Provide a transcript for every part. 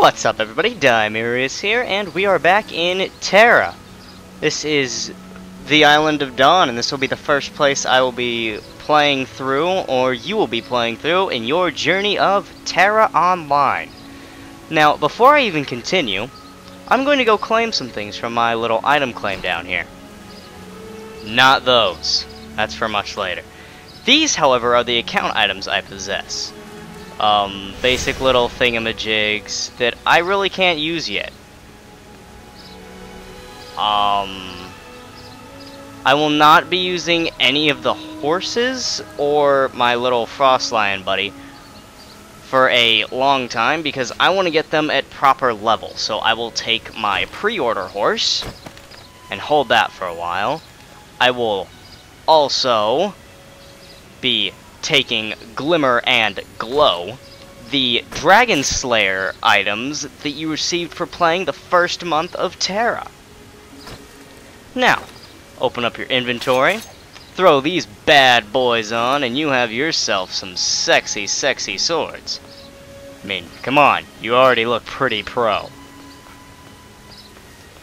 What's up, everybody? Dymerias here, and we are back in TERA. This is the Island of Dawn, and this will be the first place I will be playing through, or you will be playing through, in your journey of TERA Online. Now, before I even continue, I'm going to go claim some things from my little item claim down here. Not those. That's for much later. These, however, are the account items I possess. Basic little thingamajigs that I really can't use yet. I will not be using any of the horses or my little frost lion buddy for a long time because I want to get them at proper level. So I will take my pre-order horse and hold that for a while. I will also be taking Glimmer and Glow, the Dragon Slayer items that you received for playing the first month of TERA. Now, open up your inventory, throw these bad boys on, and you have yourself some sexy, sexy swords. I mean, come on, you already look pretty pro.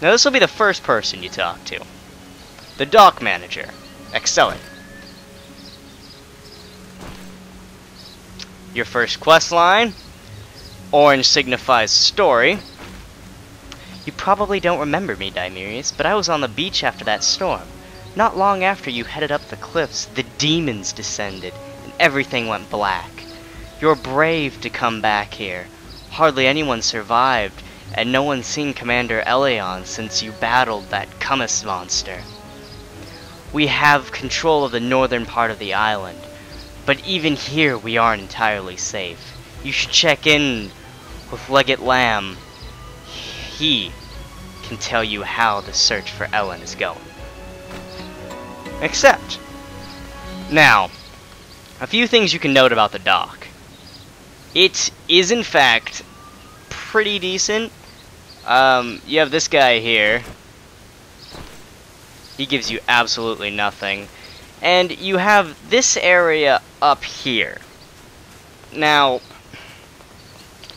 Now this will be the first person you talk to. The dock manager, Eleon. Your first quest line, orange signifies story. You probably don't remember me, Dymerias, but I was on the beach after that storm. Not long after you headed up the cliffs, the demons descended, and everything went black. You're brave to come back here. Hardly anyone survived, and no one's seen Commander Eleon since you battled that Kumis monster. We have control of the northern part of the island. But even here, we aren't entirely safe. You should check in with Legate Lamb. He can tell you how the search for Eleon is going. Accept. Now, a few things you can note about the dock. It is, in fact, pretty decent. You have this guy here. He gives you absolutely nothing. And you have this area up here. Now,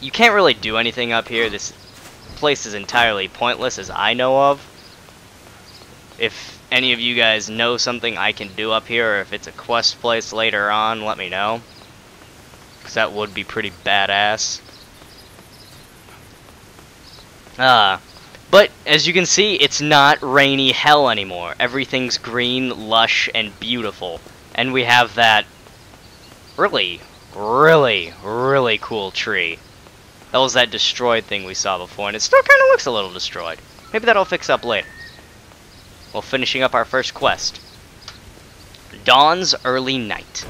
you can't really do anything up here. This place is entirely pointless as I know of. If any of you guys know something I can do up here, or if it's a quest place later on, let me know. Because that would be pretty badass. But, as you can see, it's not rainy hell anymore. Everything's green, lush, and beautiful. And we have that really, really, really cool tree. That was that destroyed thing we saw before, and it still kind of looks a little destroyed. Maybe that'll fix up later. Well, finishing up our first quest. Dawn's Early Night.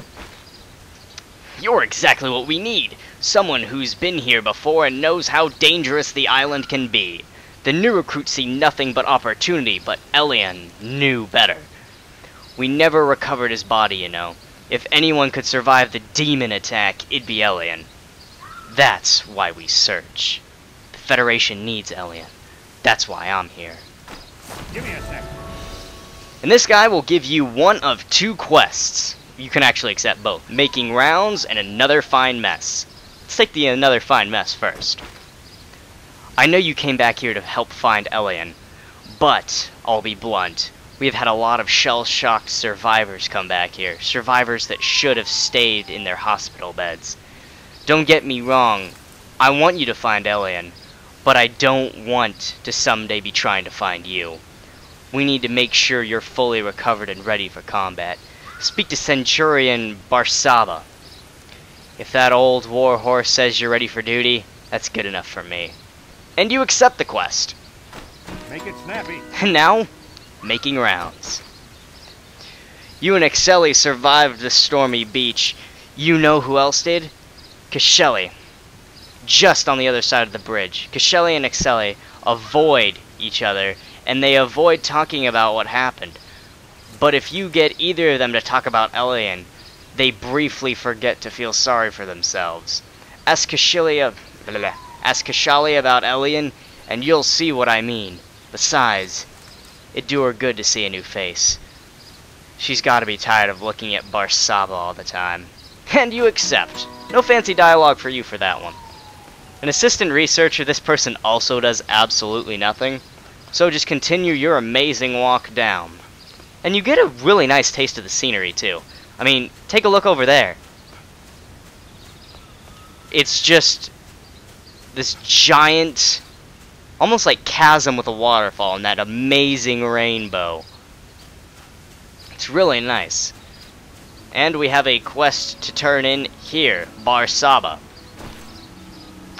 You're exactly what we need. Someone who's been here before and knows how dangerous the island can be. The new recruits see nothing but opportunity, but Eleon knew better. We never recovered his body, you know. If anyone could survive the demon attack, it'd be Eleon. That's why we search. The Federation needs Eleon. That's why I'm here. Give me a sec. And this guy will give you one of two quests. You can actually accept both. Making rounds and another fine mess. Let's take the another fine mess first. I know you came back here to help find Eleon, but I'll be blunt. We have had a lot of shell-shocked survivors come back here. Survivors that should have stayed in their hospital beds. Don't get me wrong, I want you to find Eleon, but I don't want to someday be trying to find you. We need to make sure you're fully recovered and ready for combat. Speak to Centurion Barsaba. If that old war horse says you're ready for duty, that's good enough for me. And you accept the quest. Make it snappy. And now, making rounds. You and Eleon survived the stormy beach. You know who else did? Eleon. Just on the other side of the bridge. Eleon and Eleon avoid each other, and they avoid talking about what happened. But if you get either of them to talk about Eleon, they briefly forget to feel sorry for themselves. Ask Eleon about Eleon, and you'll see what I mean. Besides, it'd do her good to see a new face. She's gotta be tired of looking at Barsaba all the time. And you accept. No fancy dialogue for you for that one. An assistant researcher, this person also does absolutely nothing. So just continue your amazing walk down. And you get a really nice taste of the scenery too. I mean, take a look over there. It's just this giant, almost like chasm with a waterfall and that amazing rainbow. It's really nice. And we have a quest to turn in here, Bar Saba.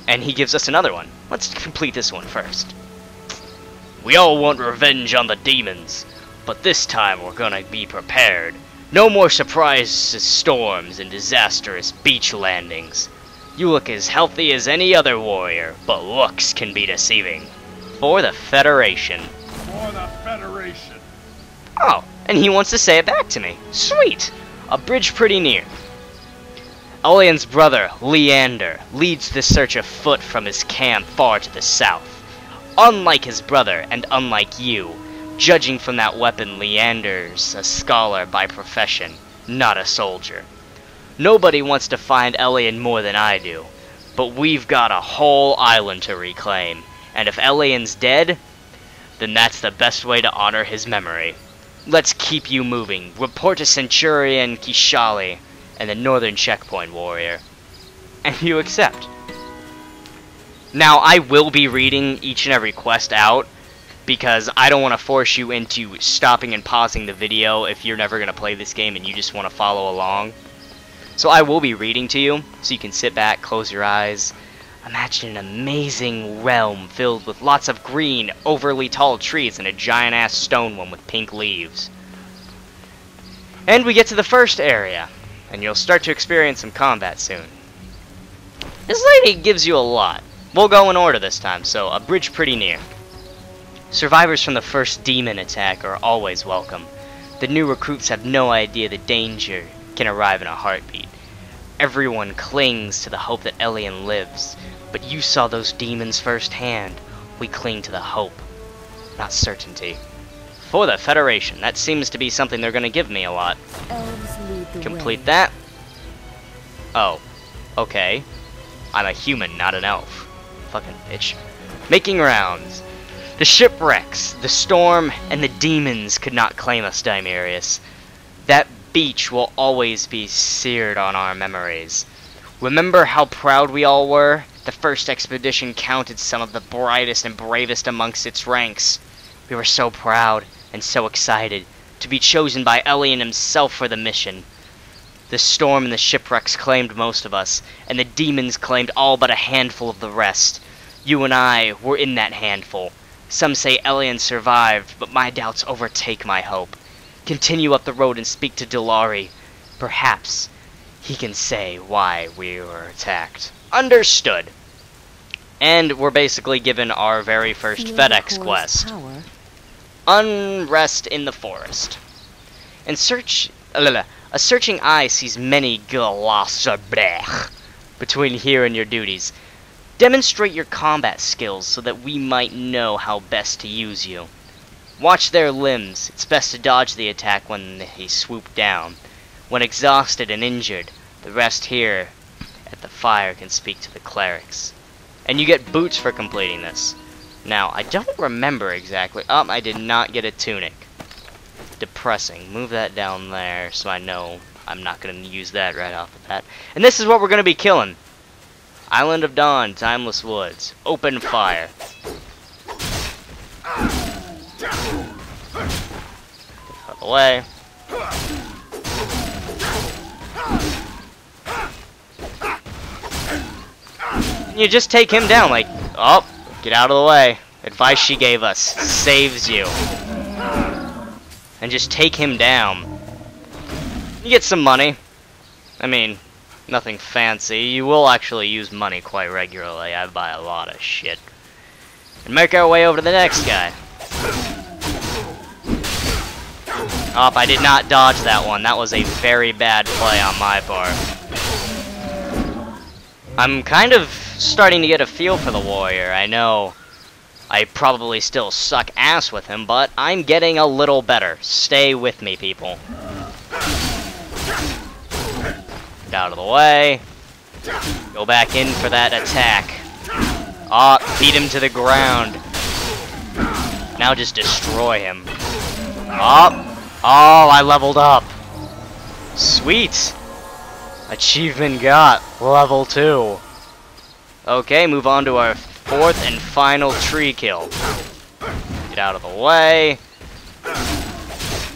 And he gives us another one. Let's complete this one first. We all want revenge on the demons, but this time we're gonna be prepared. No more surprise storms and disastrous beach landings. You look as healthy as any other warrior, but looks can be deceiving. For the Federation. For the Federation. Oh, and he wants to say it back to me. Sweet! A bridge pretty near. Eleon's brother, Leander, leads the search afoot from his camp far to the south. Unlike his brother, and unlike you, judging from that weapon, Leander's a scholar by profession, not a soldier. Nobody wants to find Eleon more than I do, but we've got a whole island to reclaim, and if Eleon's dead, then that's the best way to honor his memory. Let's keep you moving. Report to Centurion Kishali and the northern checkpoint, warrior. And you accept. Now, I will be reading each and every quest out, because I don't want to force you into stopping and pausing the video if you're never going to play this game and you just want to follow along. So I will be reading to you, so you can sit back, close your eyes. Imagine an amazing realm filled with lots of green, overly tall trees and a giant-ass stone one with pink leaves. And we get to the first area, and you'll start to experience some combat soon. This lady gives you a lot. We'll go in order this time, so a bridge pretty near. Survivors from the first demon attack are always welcome. The new recruits have no idea the danger can arrive in a heartbeat. Everyone clings to the hope that Eleon lives, but you saw those demons firsthand. We cling to the hope, not certainty. For the Federation, that seems to be something they're going to give me a lot. Complete that. Oh, okay. I'm a human, not an elf. Fucking bitch. Making rounds. The shipwrecks, the storm, and the demons could not claim us, Dymerias. That beach will always be seared on our memories. Remember how proud we all were? The first expedition counted some of the brightest and bravest amongst its ranks. We were so proud and so excited to be chosen by Eleon himself for the mission. The storm and the shipwrecks claimed most of us, and the demons claimed all but a handful of the rest. You and I were in that handful. Some say Eleon survived, but my doubts overtake my hope. Continue up the road and speak to Dulari. Perhaps he can say why we were attacked. Understood. And we're basically given our very first FedEx quest. Unrest in the forest. And a searching eye sees many glasabrech between here and your duties. Demonstrate your combat skills so that we might know how best to use you. Watch their limbs. It's best to dodge the attack when they swoop down. When exhausted and injured, the rest here at the fire can speak to the clerics. And you get boots for completing this. Now, I don't remember exactly. Oh, I did not get a tunic. Depressing. Move that down there so I know I'm not going to use that right off the bat. And this is what we're going to be killing. Island of Dawn, Timeless Woods. Open fire. Get out of the way. You just take him down, like, oh, get out of the way. Advice she gave us saves you. And just take him down. You get some money. I mean, nothing fancy. You will actually use money quite regularly. I buy a lot of shit. And make our way over to the next guy. Oh, I did not dodge that one. That was a very bad play on my part. I'm kind of starting to get a feel for the warrior. I know I probably still suck ass with him, but I'm getting a little better. Stay with me, people. Get out of the way. Go back in for that attack. Ah, beat him to the ground. Now just destroy him. Up. Oh, I leveled up. Sweet. Achievement got. Level 2. Okay, move on to our 4th and final tree kill. Get out of the way.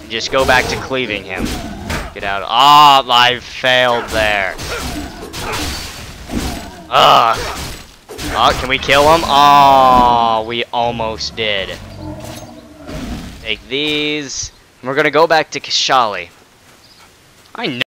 Just go back to cleaving him. Get out of... Ah, I failed there. Ugh. Oh, can we kill him? Oh, we almost did. Take these. And we're gonna go back to Kashali. I know.